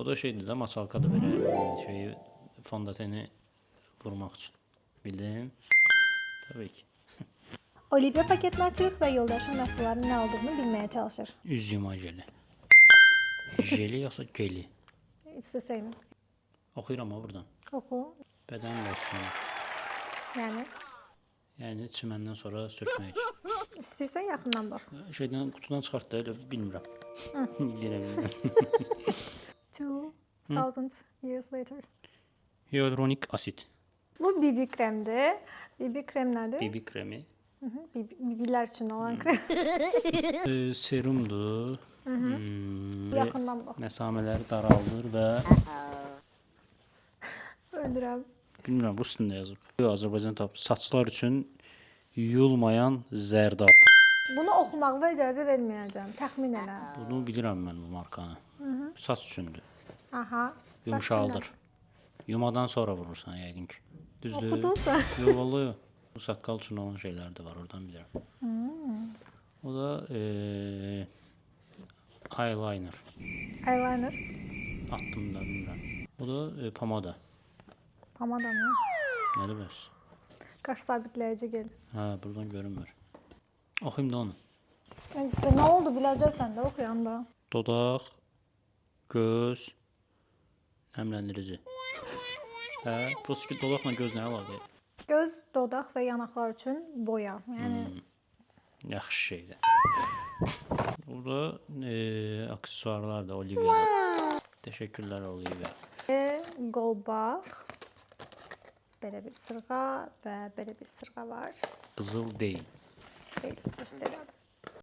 O da şeydir də, maçalkadır belə şeyi, fondöteni vurmaq üçün. Bildin? Tabii ki. Olivia paketini açırıq və yoldaşın məhsullarının nə olduğunu bilməyə çalışır. Üz yuma jeli. Jeli yoxsa geli? It's the same. Oxuyuram ha buradan. Oxu. Bədən losyonu. Yəni çiməndən sonra sürtmək üçün. İstəyirsən yaxından bax. Şeydən, qutudan çıxart da, elə bilmirəm. Yenə bilmirəm. 2000 years later. Hyaluronik asid. Bu BB kremdir. BB krem nədir? BB kremi. BB'lər üçün olan krem. Serumdur. Yaxından bax. Məsamələri daraldır və Öldürəm. bilmirəm, bu üstündə yazıb. Azərbaycan tapı. Saçlar üçün yuyulmayan zərdab. Bunu oxumağa icazə verməyəcəm. Təxmin elə. Bunu bilirəm mən bu markanı. Saç üçündür. Aha. Yumşaldır. Yumadan sonra vurursan yəqin ki. Düzdür? Oxudunsa. Yox, vallahi yox. Bu saqqal üçün olan şeylər də var, oradan bilirəm. O da eyeliner. Eyeliner. Attım da bilmirəm. Bu da pomada. Pomada mı? Nədir bəs? Qaş sabitləyici gel. Hə, buradan görünmür. Oxuyum da onu. Nə oldu biləcəksən də oxuyanda. Dodaq, göz, nəmləndirici. Hə, prosta ki, dodaqla göz nə əlaqə? Göz, dodaq və yanaqlar üçün boya. Yəni Yaxşı şeydir. Burada aksesuarlar da Olivia'da. Təşəkkürlər Olivia. qolbaq. Belə bir sırğa və belə bir sırğa var. Qızıl deyil. Deyil, göstərədim.